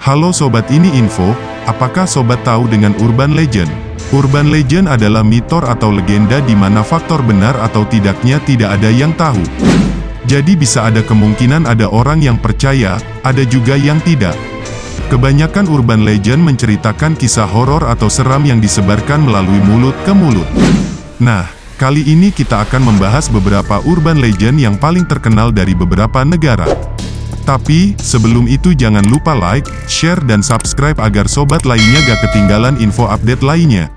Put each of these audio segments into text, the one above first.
Halo Sobat Ini Info, apakah Sobat tahu dengan Urban Legend? Urban Legend adalah mitos atau legenda di mana faktor benar atau tidaknya tidak ada yang tahu. Jadi bisa ada kemungkinan ada orang yang percaya, ada juga yang tidak. Kebanyakan Urban Legend menceritakan kisah horor atau seram yang disebarkan melalui mulut ke mulut. Nah, kali ini kita akan membahas beberapa Urban Legend yang paling terkenal dari beberapa negara. Tapi, sebelum itu jangan lupa like, share dan subscribe agar sobat lainnya gak ketinggalan info update lainnya.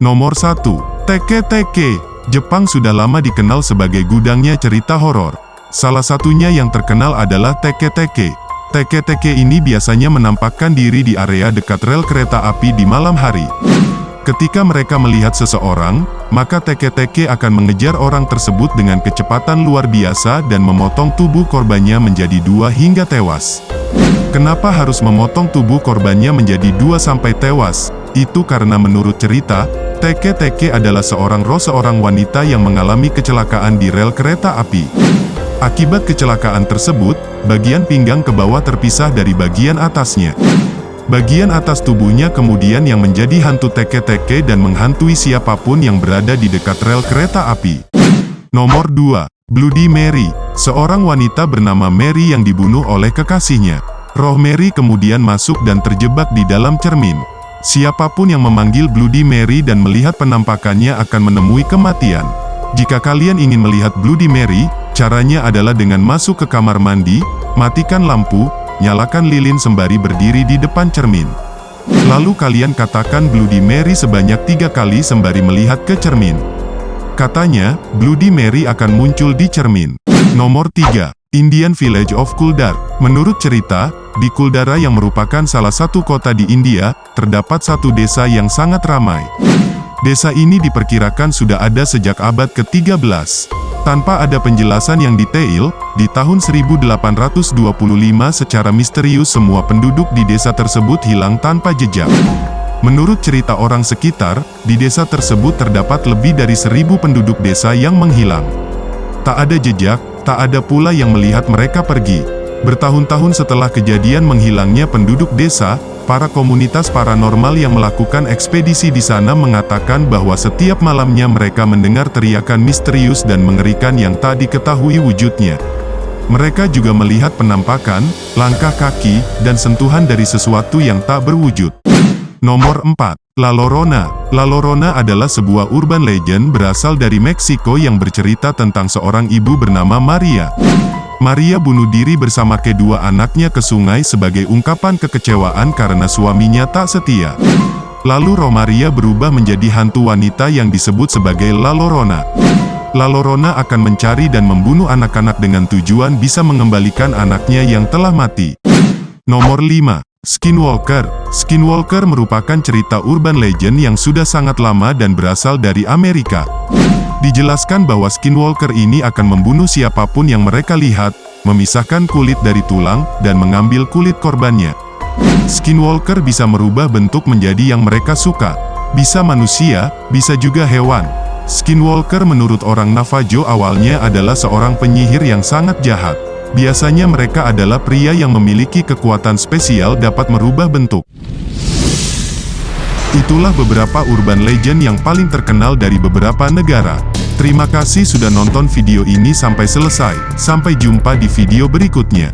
Nomor 1. Teke-teke. Jepang sudah lama dikenal sebagai gudangnya cerita horor. Salah satunya yang terkenal adalah teke-teke. Teke-teke ini biasanya menampakkan diri di area dekat rel kereta api di malam hari. Ketika mereka melihat seseorang, maka teke-teke akan mengejar orang tersebut dengan kecepatan luar biasa dan memotong tubuh korbannya menjadi 2 hingga tewas. Kenapa harus memotong tubuh korbannya menjadi 2 sampai tewas? Itu karena menurut cerita, teke-teke adalah seorang wanita yang mengalami kecelakaan di rel kereta api. Akibat kecelakaan tersebut, bagian pinggang ke bawah terpisah dari bagian atasnya. Bagian atas tubuhnya kemudian yang menjadi hantu teke-teke dan menghantui siapapun yang berada di dekat rel kereta api. Nomor 2. Bloody Mary. Seorang wanita bernama Mary yang dibunuh oleh kekasihnya. Roh Mary kemudian masuk dan terjebak di dalam cermin. Siapapun yang memanggil Bloody Mary dan melihat penampakannya akan menemui kematian. Jika kalian ingin melihat Bloody Mary, caranya adalah dengan masuk ke kamar mandi, matikan lampu, nyalakan lilin sembari berdiri di depan cermin. Lalu kalian katakan Bloody Mary sebanyak 3 kali sembari melihat ke cermin. Katanya, Bloody Mary akan muncul di cermin. Nomor 3. Indian Village of Kuldar. Menurut cerita, di Kuldara yang merupakan salah satu kota di India, terdapat satu desa yang sangat ramai. Desa ini diperkirakan sudah ada sejak abad ke-13. Tanpa ada penjelasan yang detail, di tahun 1825 secara misterius semua penduduk di desa tersebut hilang tanpa jejak. Menurut cerita orang sekitar, di desa tersebut terdapat lebih dari 1000 penduduk desa yang menghilang. Tak ada jejak, tak ada pula yang melihat mereka pergi. Bertahun-tahun setelah kejadian menghilangnya penduduk desa, para komunitas paranormal yang melakukan ekspedisi di sana mengatakan bahwa setiap malamnya mereka mendengar teriakan misterius dan mengerikan yang tak diketahui wujudnya. Mereka juga melihat penampakan, langkah kaki, dan sentuhan dari sesuatu yang tak berwujud. Nomor 4. La Llorona. La Llorona adalah sebuah urban legend berasal dari Meksiko yang bercerita tentang seorang ibu bernama Maria. Maria bunuh diri bersama kedua anaknya ke sungai sebagai ungkapan kekecewaan karena suaminya tak setia. Lalu roh Maria berubah menjadi hantu wanita yang disebut sebagai La Llorona. La Llorona akan mencari dan membunuh anak-anak dengan tujuan bisa mengembalikan anaknya yang telah mati. Nomor 5. Skinwalker. Skinwalker merupakan cerita urban legend yang sudah sangat lama dan berasal dari Amerika. Dijelaskan bahwa Skinwalker ini akan membunuh siapapun yang mereka lihat, memisahkan kulit dari tulang, dan mengambil kulit korbannya. Skinwalker bisa merubah bentuk menjadi yang mereka suka. Bisa manusia, bisa juga hewan. Skinwalker menurut orang Navajo awalnya adalah seorang penyihir yang sangat jahat. Biasanya mereka adalah pria yang memiliki kekuatan spesial dapat merubah bentuk. Itulah beberapa urban legend yang paling terkenal dari beberapa negara. Terima kasih sudah nonton video ini sampai selesai. Sampai jumpa di video berikutnya.